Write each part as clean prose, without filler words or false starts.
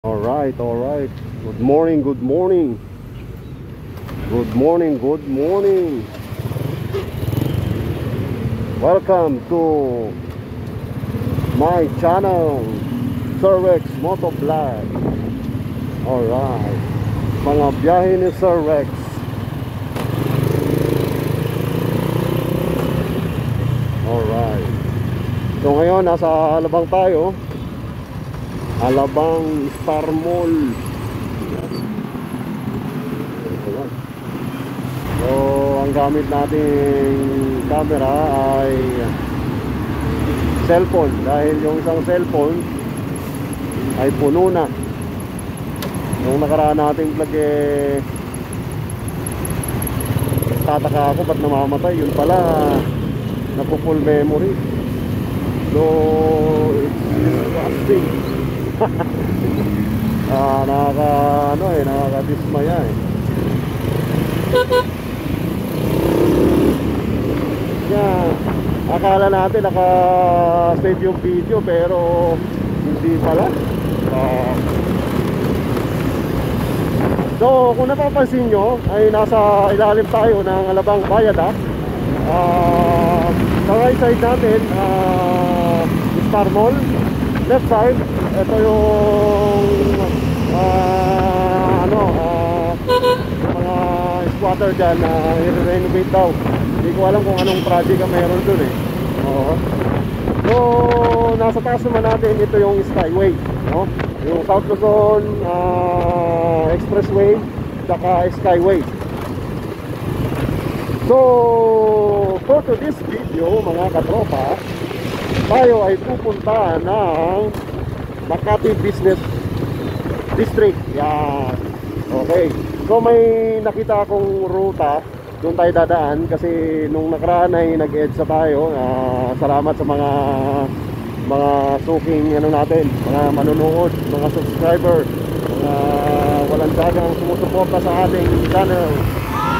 Alright, alright. Good morning, good morning. Good morning, good morning. Welcome to my channel, Sir Rex Motovlog. Alright. Mga biyahe ni Sir Rex. Alright. So ngayon, nasa Alabang tayo. Alabang Star Mall. So ang gamit nating camera ay cellphone, dahil yung isang cellphone ay puno na. Nung nakaraan nating vlog tataka ako ba't namamatay. Yun pala, napo-full memory. So it's disgusting. Nakakadismaya yeah. Akala natin naka-save yung video pero hindi pala. So kung napapansin nyo ay nasa ilalim tayo ng Alabang Viaduct. Sa right side natin Star Mall, left side ito yung mga squatter dyan na i-renovate daw. Hindi ko alam kung anong project ang meron dun So nasa taas naman natin ito yung Skyway, no? Yung South Luzon Expressway saka Skyway. So for to this video mga katropa, tayo ay pupunta ng Makati Business District. Yan. Okay. So may nakita akong ruta, doon tayo dadaan kasi nung nakaraan ay nag-EDSA tayo. Salamat sa mga suking natin, mga manunood, mga subscriber, mga walang sagang sumusuporta sa ating channel,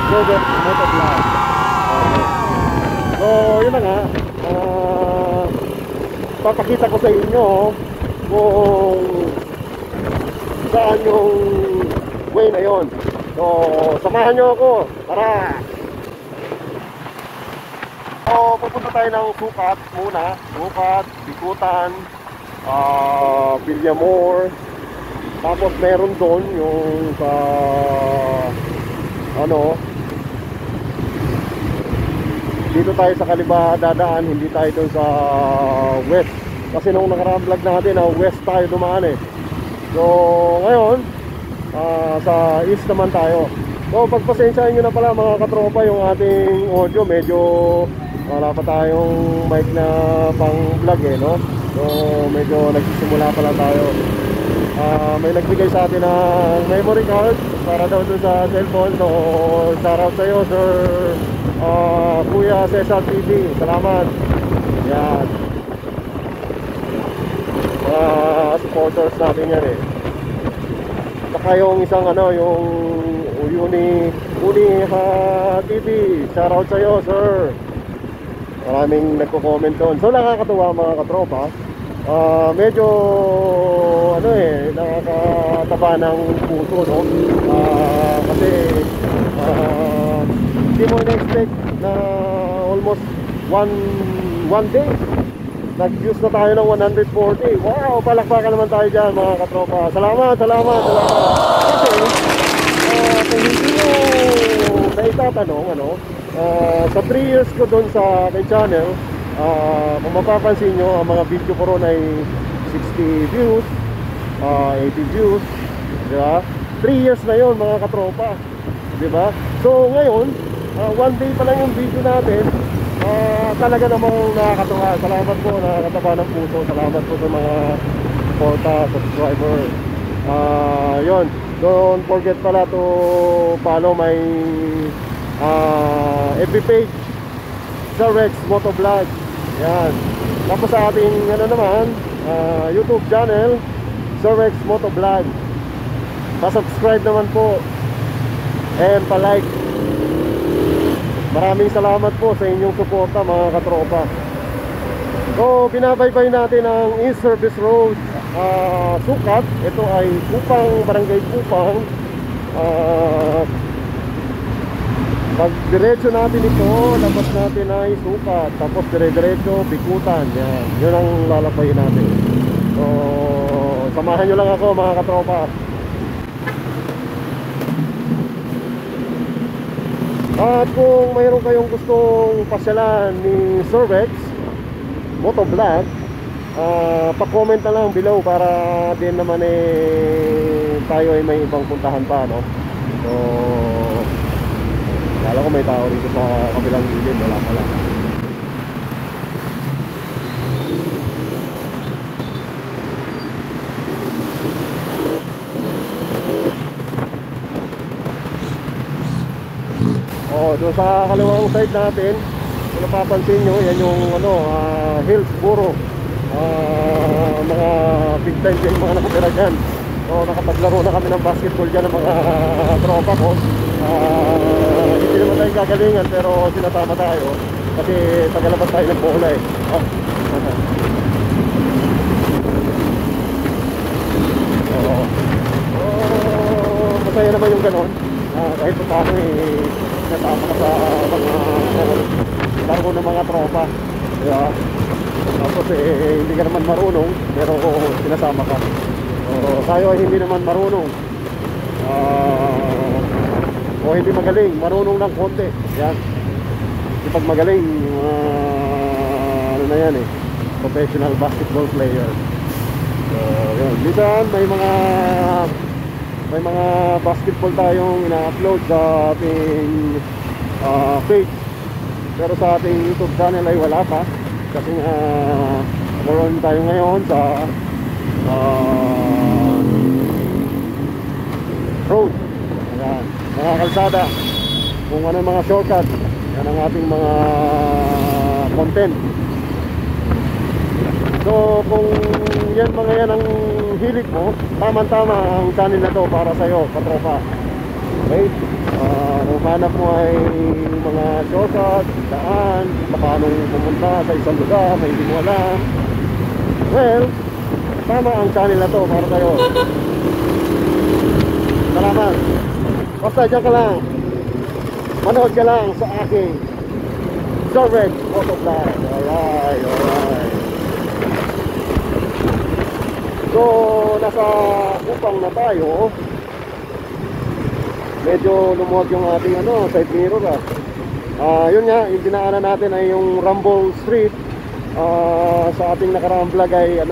Sir Rex Motovlog. So yun na nga, papakita ko sa inyo kung saan yung way na yon. So samahan nyo ako, tara. So pupunta tayo ng Sukat muna. Sukat, Bikutan, Villamor. Tapos meron doon yung sa dito tayo sa Kaliba dadaan, hindi tayo doon sa west. Kasi nung nakaraan vlog natin west tayo dumaan So ngayon sa east naman tayo. So pagpasensyahan nyo na pala mga katropa yung ating audio, medyo wala pa tayong mic na pang vlog no? So medyo nagsisimula pa lang tayo. May nagbigay sa atin ng memory card para daw doon sa cellphone. So shoutout sa iyo Sir Kuya Cesar TV, salamat. Yan, supporters natin yan Saka yung isang yung Uni TV, shoutout sa iyo Sir. Maraming nagko-comment doon. So nakakatuwa mga katropa. Medyo nakakataba ng puso kasi hindi mo na-expect na almost one day nag-views na tayo ng 140. Wow, palakpakan naman tayo dyan mga katropa. Salamat. Kasi kung hindi nyo naitatanong sa 3 years ko doon sa aking channel, kung mapapansin nyo, ang mga video ko ron ay 60 views, 80 views, diba? 3 years na yon mga katropa, diba? So ngayon, one day pa lang yung video natin, talaga namang nakakatuwa. Salamat po, nakakataba ng puso. Salamat po sa mga subscriber. Yun, don't forget pala to follow my FB page, Sir Rex Motovlog. Yan. Tapos sa ating YouTube channel, Sir Rex Motovlog. Pa-subscribe naman po and pa-like. Maraming salamat po sa inyong suporta mga katropa. So binabaybay natin ang East Service Road Sukat. Ito ay Kupang, Barangay Kupang. Pag diretso natin ito, labas natin ay Sukat. Tapos dire-diretso, Bikutan. Yan. Yun ang lalabayin natin. So, samahan nyo lang ako mga katropa. At kung mayroon kayong gustong pasyalan ni Sir Rex Motovlog, pa-comment na lang below para din naman tayo ay may ibang puntahan pa, no? So, kala ko may tao rito sa kabilang gilid, wala pala. Doon sa kaliwang side natin, kung napapansin nyo, yan yung Hillsboro. Mga big time yung mga nakatira dyan. So nakapaglaro na kami ng basketball dyan ng mga tropa ko. Hindi naman tayo gagalingan pero sinasama tayo kasi tagalabas tayo ng bola eh. Masaya naman yung ganon. Kahit pa paano nasama ka sa mga laro ng mga tropa, diba? Tapos hindi ka naman marunong pero sinasama ka. Tayo ay hindi naman marunong o hindi magaling, marunong lang konti. Yan. Kapag magaling, ano na yan professional basketball player. So yun, minsan may mga basketball tayong ina-upload sa ating page, pero sa ating YouTube channel ay wala pa kasi meron tayo ngayon sa road. Ayan, mga kalsada, kung ano mga shortcut, yan ang ating mga content. So kung yan ang hilig mo, tama-tama ang channel na to para sa'yo, katropa. Okay? Kung hanap mo ay mga shortcut, daan, paano pumunta sa isang lugar na hindi mo alam, well, tama ang channel na to para sa'yo. Salamat. Basta dyan ka lang, manood ka lang sa aking Sir Rex Motovlog. Alright. So, nasa Kupang na tayo. Medyo lumuwag yung ating side mirror. Yun nga, yung dinaanan natin ay yung Rumble Street. Sa ating nakaraang vlog ay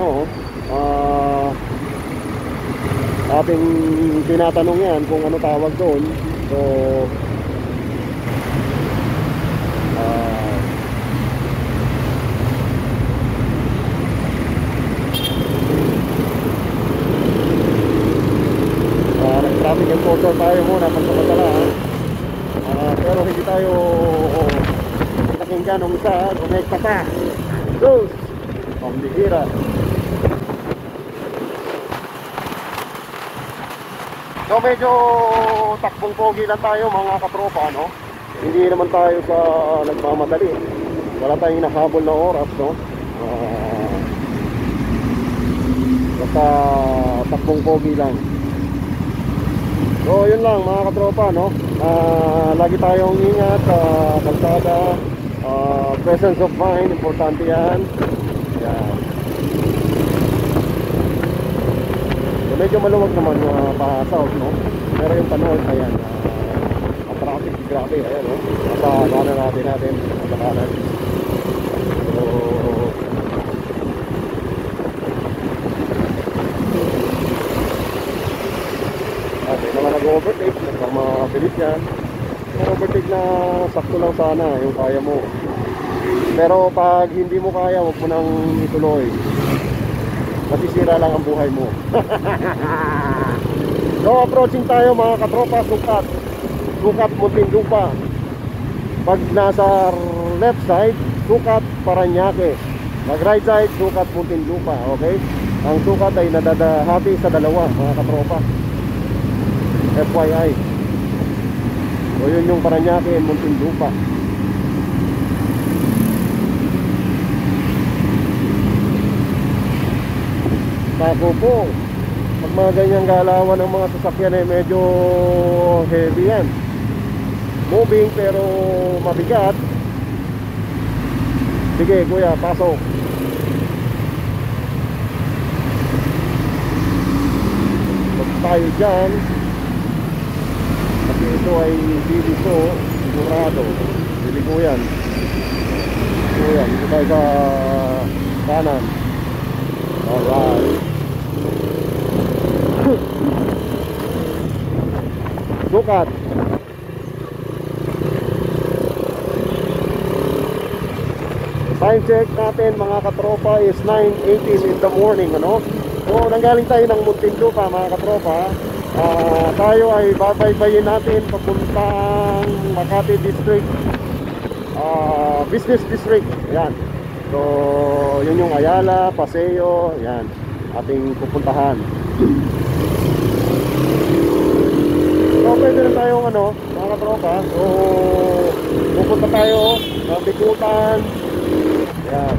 ating tinatanong yan kung ano tawag doon. So, traffic enforcer tayo muna pagkamatala, pero hindi tayo pinakinggan ng isa, connecta pa Diyos pambihira. So medyo takbong pogi lang tayo mga katropa, no? Hindi naman tayo sa nagmamadali, wala tayong hinahabol na oras, no? Basta takbong pogi lang. So yun lang mga katropa, no? Lagi tayong ingat sa kalsada, presence of mind, importante yan. Yan. So medyo maluwag naman pa south, no? Pero yung panahon, ayan, ang traffic, grabe, ayan, no? Nasa kanan natin, nasa kanan. So may naman nag-overtake, nagmamabilis yan. Yung overtake na sakto lang sana yung kaya mo, pero pag hindi mo kaya, huwag mo nang ituloy, masisira lang ang buhay mo. So approaching tayo mga katropa, Sukat Muntinlupa. Pag nasa left side, Sukat Paranaque. Pag right side, Sukat Muntinlupa. Okay? Ang Sukat ay nadadahati sa dalawa mga katropa, FYI. So yun yung Paranaque and Muntinlupa. Tako po. Pag mga ganyang galawan ng mga sasakyan ay medyo heavy yan. Moving pero mabigat. Sige kuya, pasok. Pag tayo dyan, kasi ito ay dito, sigurado. Dito yan. Dito tayo sa kanan. Alright. Sukat. Time check natin mga katropa is 9:18 in the morning, ano? So nanggaling tayo ng Muntinlupa mga katropa. Tayo ay babaybayin natin papuntang Makati District, Business District. Yan. So yun yung Ayala, Paseo. Yan ating pupuntahan. So pwede na tayong ano mga katropa. So pupunta tayo ng Bikutan. Yan.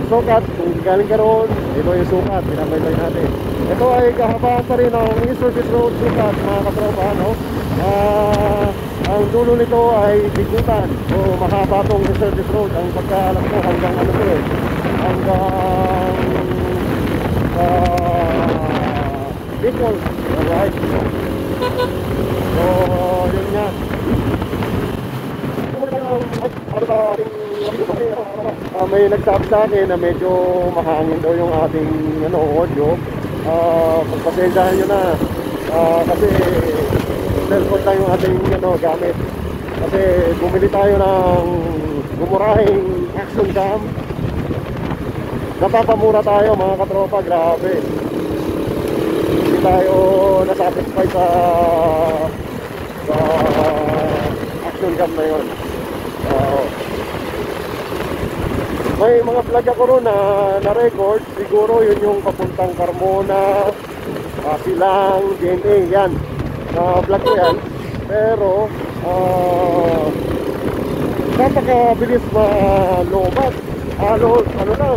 Sukat, kung galing ka roon, ito yung sukat, pinabaybay natin. Ito ay kahabaan pa rin ng East Service Road sukat mga katropa, no? Ang dulo nito ay Bikutan. So mahaba tong East Service Road. Ang pagkaalam ko hanggang ano to eh, hanggang Bicol. Alright. So yun nga. May nagsabi sa akin na medyo mahangin daw yung ating audio. Pagpasensyahan nyo na, kasi cellphone lang yung ating gamit. Kasi bumili tayo ng gumurahing action cam. Napapamura tayo mga katropa, grabe. Hindi tayo nasatisfy sa action cam na yun. May mga vlog ako ron na record. Siguro yun yung papuntang Carmona, Silang, GNA. Yan, vlog ko yan. Pero napakabilis malubat. Ano lang,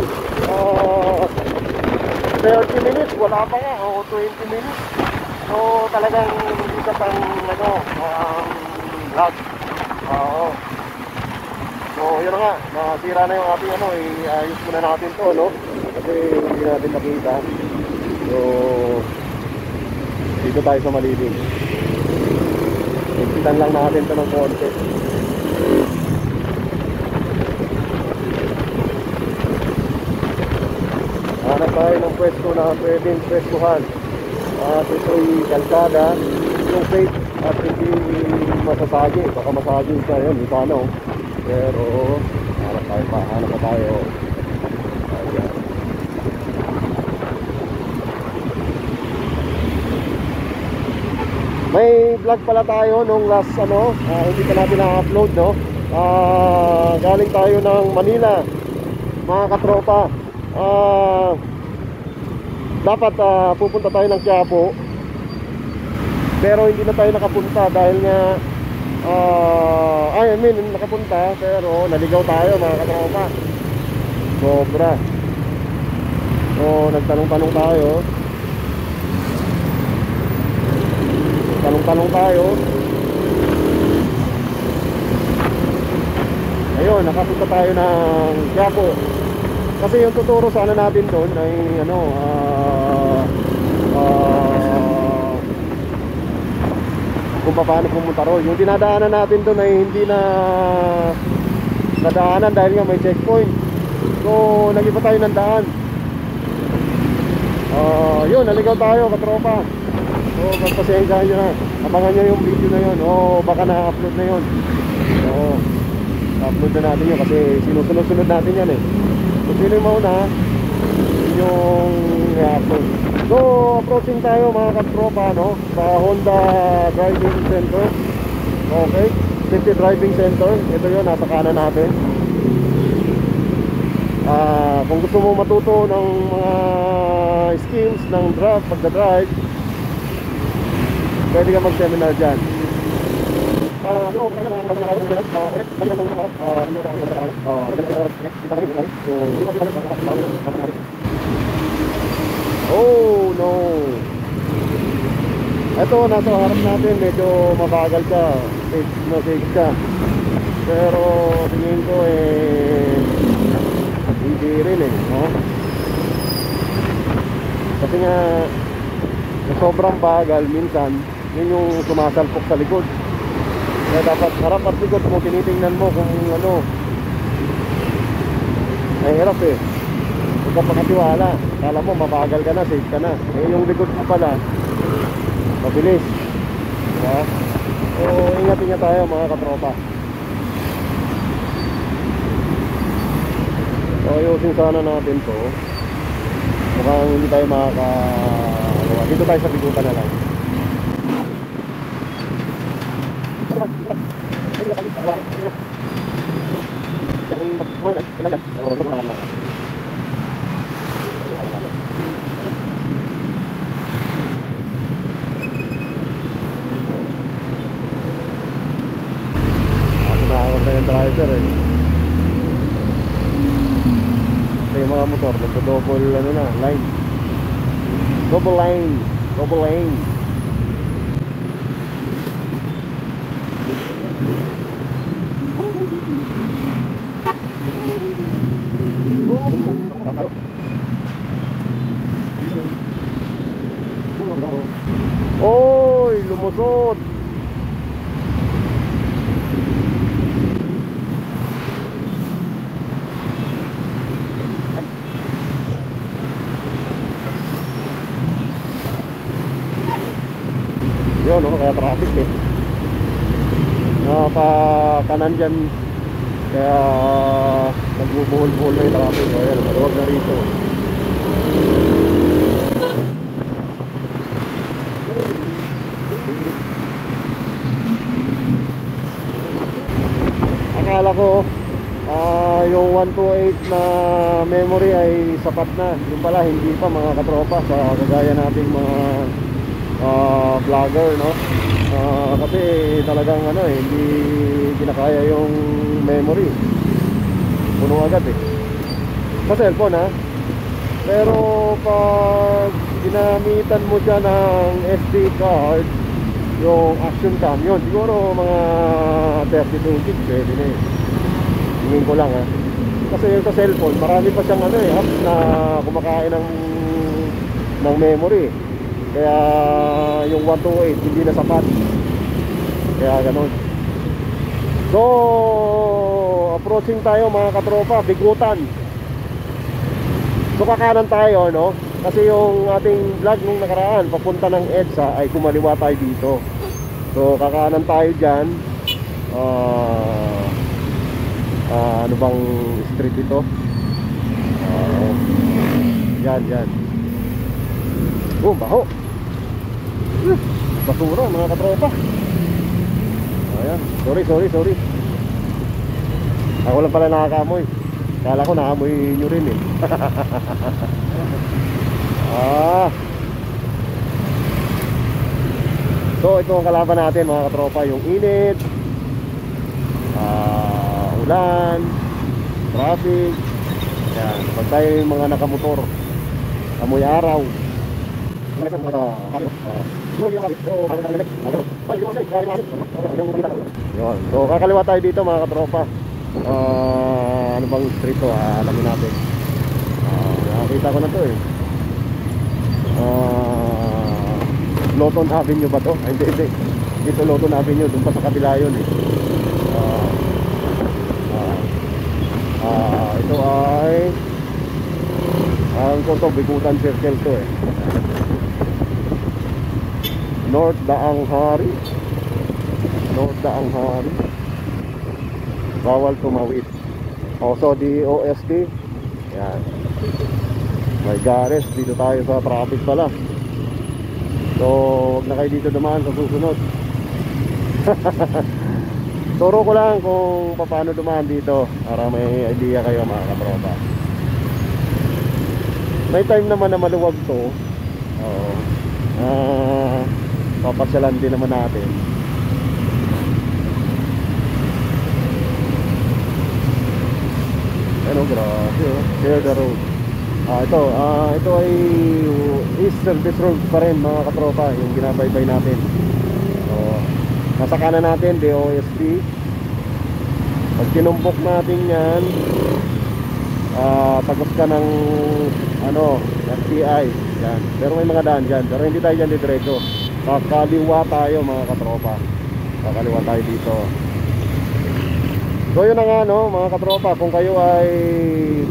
30 minutes, wala pa nga, o 20 minutes. So talagang isa pang vlog. So yun nga, nasira na yung ating iayos muna natin to, no? Kasi hindi natin nakita. So dito tayo sa Malibing. Ipitan lang natin to ng konti. Hanap tayo ng pwesto na pwedeng pwestuhan. At ito'y kalsada, yung safe at hindi masasagi. Baka masagi siya yun, isa no? Pero hanap pa tayo. Ayan. May vlog pala tayo nung last hindi pa natin na-upload, no? Galing tayo ng Manila mga katropa. Dapat pupunta tayo ng Quiapo, pero hindi na tayo nakapunta dahil nga nakapunta pero naligaw tayo mga katropa. Sobra. So nagtanong-tanong tayo. Ayun, nakapunta tayo ng Quiapo. Kasi yung tuturo sana natin doon ay kung paano pumunta roon. Yung dinadaanan natin doon ay hindi na nadaanan dahil nga may checkpoint. So nag-iba tayo ng daan. Yun, naligaw tayo katropa. So magpasensyahan nyo na. Abangan nyo yung video na yun. Baka na-upload na yun. Upload na natin yun kasi sinusunod natin yan eh. So sino yung mauna, yung i-upload. So approaching tayo mga katropa, no, sa Honda Driving Center. Okay, City Driving Center. Ito yun, nasa kanan natin. Kung gusto mo matuto ng mga skills ng pagdadrive, pwede ka mag-seminar dyan. Oh no. Ito, nasa harap natin, medyo mabagal ka, safe ka. Pero tingin ko hindi rin no? Kasi nga sa sobrang bagal minsan, yun yung sumasalpok sa likod. Kaya dapat harap at likod mo, tinitingnan mo kung ano. Ay hirap huwag ka pakatiwala. Kala mo mabagal ka na, safe ka na. Yung likod mo pala mabilis, diba? So ingat tayo mga katropa. So ayusin sana natin to. Mukhang hindi tayo dito tayo sa bigutan na lang. Yung driver yung mga motor nagdo-double line, double lane. Oy, lumusot. Yun, kaya traffic pa kanan dyan, kaya nagbubuhol-buhol na yung traffic. Ayan, maluwag na rito. Akala ko yung 128 na memory ay sapat na. Yung pala hindi pa mga katropa, sa kagaya nating mga vlogger, no? Kasi talagang hindi kinakaya yung memory, puno agad sa cellphone pero pag ginamitan mo siya ng SD card, yung action cam, yun siguro mga 32 gigs pwede na tingin ko lang kasi yung sa cellphone marami pa siyang apps na kumakain ng memory. Kaya yung 128 hindi na sapat. Kaya ganun. So approaching tayo mga katropa, bigutan. So kakanan tayo, no? Kasi yung ating vlog nung nakaraan papunta ng EDSA ay kumaliwa tayo dito. So kakanan tayo dyan. Ano bang street ito? Yan. Oh, baho. Basura mga katropa. Ayan, sorry. Ako lang pala nakakamoy. Kala ko naamoy nyo rin So ito ang kalaban natin mga katropa, yung init, ulan, traffic. Ayan, pag tayo yung mga nakamotor, amoy araw. Yun. So kakaliwa tayo dito mga katropa. Ano bang street to? Alamin natin. Nakakita ko na to Loton Avenue ba to? Ay, hindi. Dito Loton Avenue, dun pa sa kabila yun ito ay ang Kotong Bigutan Circle to North Daang Hari. Bawal tumawid. Also DOST. Yan. May gares. Dito tayo sa traffic pala. So huwag na kayo dito dumaan sa susunod. Turo ko lang kung paano dumaan dito para may idea kayo mga katropa. May time naman na maluwag to. Papasyalan din naman natin. Ano, grabe Share the road. Ito ay East Service Road pa rin mga katropa, yung ginabaybay natin. So, nasa kanan natin, DOSP. Pag tinumbok natin yan, tagos ka ng FBI yan. Pero may mga daan dyan, pero hindi tayo dyan diretso. Kakaliwa tayo mga katropa, kakaliwa tayo dito. So yun na nga mga katropa, kung kayo ay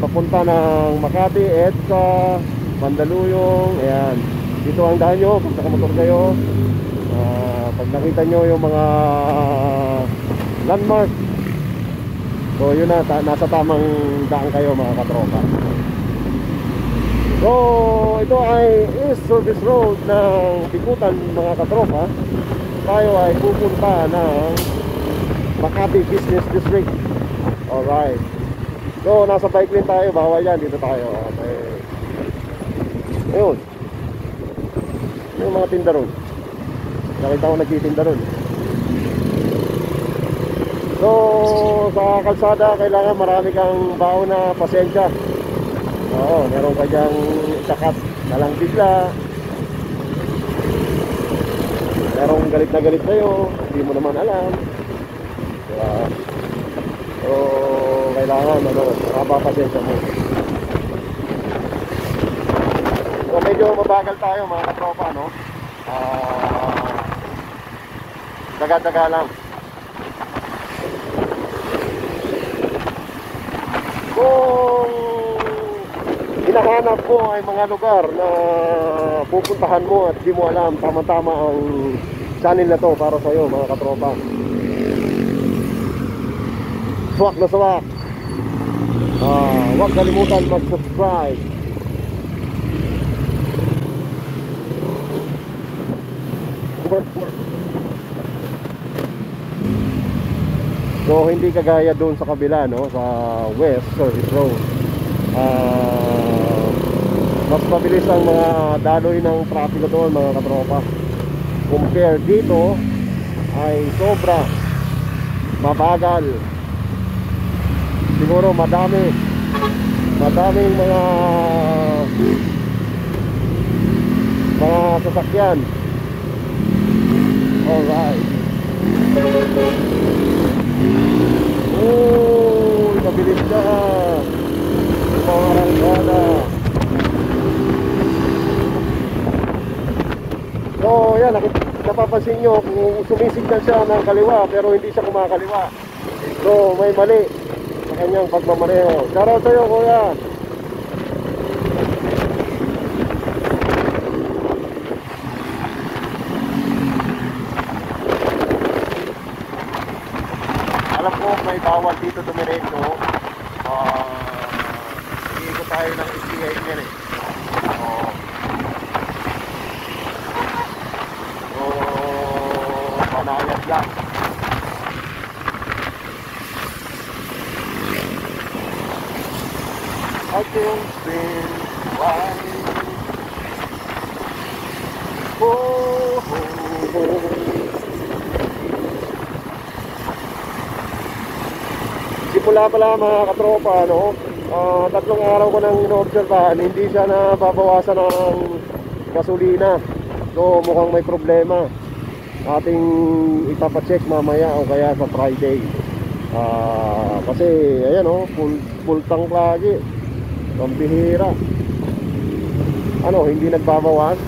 papunta ng Makati, EDSA, Mandaluyong, ayan, dito ang daan nyo pag nakamotor kayo. Pag nakita nyo yung mga landmark, so yun na, nasa tamang daan kayo mga katropa. So ito ay East Service Road ng Bikutan mga katropa. Tayo ay pupunta ng Makati Business District. Alright. So nasa bike lane tayo, bawal yan, dito tayo. Okay. Ayun, yung mga tinda ron, nakita ko nagtitinda ron. So sa kalsada kailangan marami kang baon na pasensya. Oo, meron ka dyang sakat na lang bigla, merong galit na galit sa'yo, hindi mo naman alam. Diba? So kailangan maraba pasensya mo. So medyo mabagal tayo mga katropa, daga-daga lang. Kung hinahanap mo ay mga lugar na pupuntahan mo at di mo alam, tama-tama ang channel na to para sa'yo mga katropa. Swak na swak. Huwag kalimutan mag-subscribe. So hindi kagaya doon sa kabila, sa West Service Road. Mas mabilis ang mga daloy ng trapiko doon mga katropa. Compare dito ay sobra mabagal. Siguro madaming mga sasakyan. Alright. Mabilis na mga arangkada. So yan, napapansin nyo kung sumisignal siya ng kaliwa pero hindi siya kumakaliwa. So may mali sa kanyang pagmamaneho. Shoutout sa'yo kuya. Alam ko may bawal dito dumiretso. Iikot tayo ng SBI ngayon eh. So panayad lang. I can spin wide. Simula pala mga katropa, tatlong araw ko nang inoobserbahan, hindi siya nababawasan ng gasolina. So mukhang may problema. Ating ipapacheck mamaya o kaya sa Friday. Kasi ayan full tank lagi. Ang bihira. Hindi nagbabawas.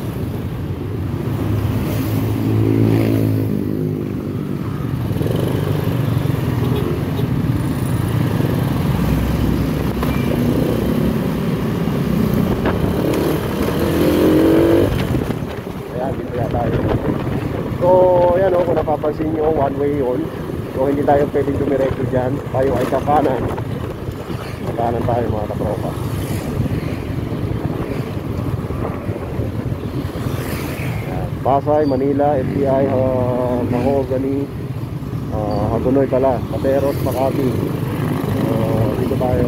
Kung napapansin nyo, one way yun. So hindi tayo pwedeng dumiretso dyan. Tayo ay kakanan. Kakanan tayo mga katropa. Pasay, Manila, FBI, Mahogany, Hagonoy pala, Pateros, Makati. Dito tayo.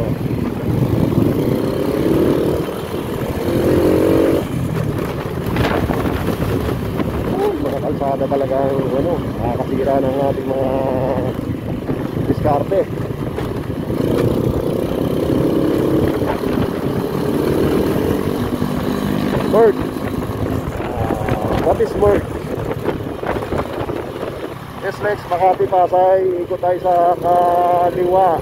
Mga kalsada talagang nakakasira ng ating mga diskarte. Merge. What is merge? SLEX Makati Pasay, ikot tayo sa kaliwa.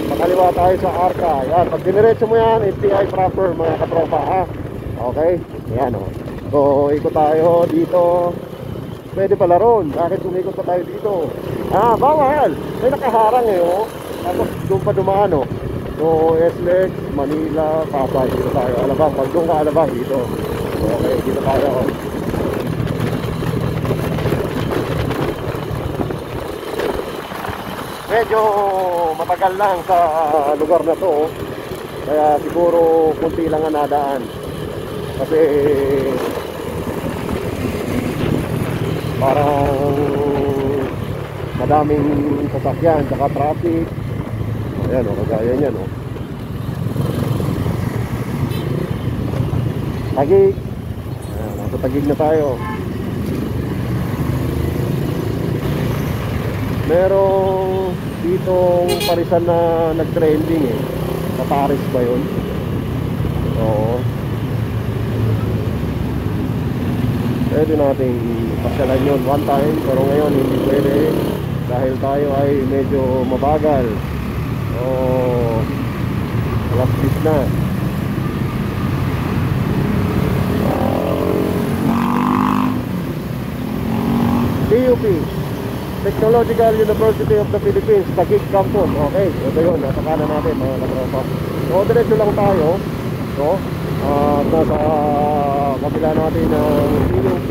Makaliwa tayo sa Arca. Yan, pag diniretso mo yan, FTI proper mga katropa ha. Okay, yan o. So ikot tayo dito. Pwede pala ron. Bakit umikot pa tayo dito? Bawal. May nakaharang eh oh. Tapos doon pa dumaan oh. So SLEX Manila Pasay. Dito tayo Alabang. Pag doon ka Alabang dito. Okay, dito tayo. Medyo matagal lang sa lugar na to oh. Kaya siguro kunti lang ang nadaan. Kasi parang madaming sasakyan saka traffic. Ayan o, kagaya nyan o. Tagig. Ayan, nasa Tagig na tayo. Merong ditong parisan na nag-trending eh. Sa Paris ba yun? Oo. Pwede nating pasyalan yun one time, pero ngayon hindi pwede dahil tayo ay medyo mabagal. Alas 10 na. TUP, Technological University of the Philippines, Taguig Campus. Okay, ito yun, nasa kanan natin mga katropa. So diretso lang tayo. So nasa kabila natin ng TUP.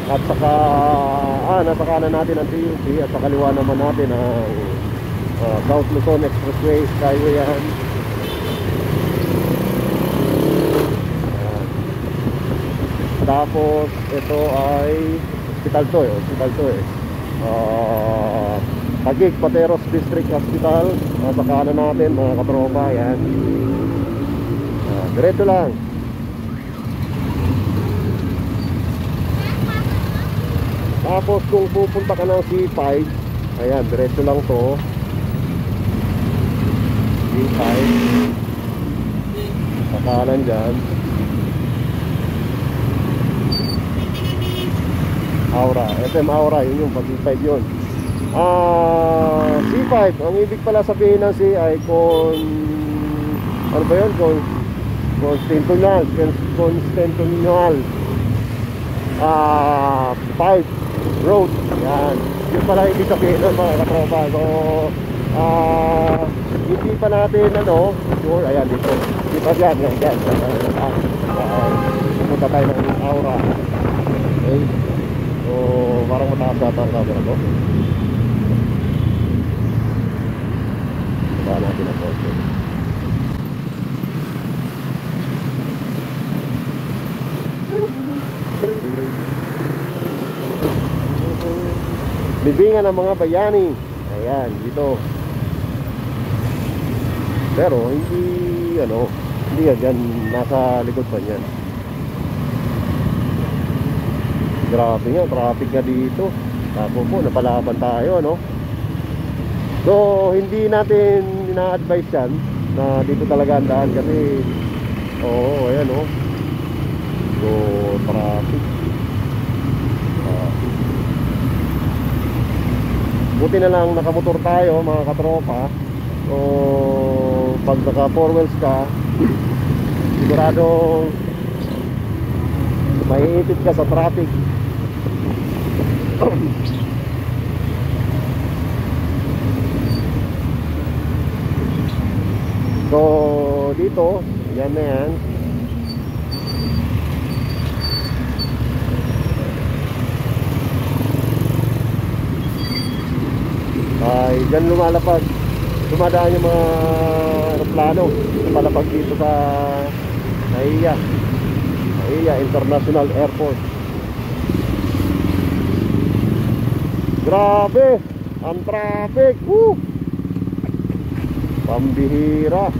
At saka nasa kanan natin ang TUP. At sa kaliwa naman natin ang South Luzon Expressway, Skyway yan. Tapos ito ay hospital to eh. Taguig Pateros District Hospital. Sa kanan natin mga katropa yan. Diretso lang. Tapos kung pupunta ka ng C5, ayan, diretso lang to. C5 sa kanan dyan. Aura, SM Aura, yun yung pag-C5 yun. C5, ang ibig pala sabihin ng C ay ano ba yun? Constitutional 5 road. Yan, yun pala ibig sabihin ng mga katropa. So hindi pa natin sure, ayan dito. Dito yan. Pumunta tayo ng Aura. Okay. So parang mataas ata ang camera ko. Baka natin ang photo. Libingan ng mga bayani. Ayan, dito. Pero hindi yan dyan, nasa likod pa niyan. Grabe nga, traffic nga dito. Tapos po, napalaban tayo, no? So, hindi natin ina-advise yan na dito talaga ang daan kasi ayan, oh. So, traffic. Buti na lang nakamotor tayo, mga katropa. So, pag naka 4 wheels ka, siguradong maiipit ka sa traffic. So dito, yan na yan. Ay, dyan lumalapag, dumadaan yung mga aeroplano, lumalapag dito sa NAIA International Airport. Grabe ang traffic. Pambihira.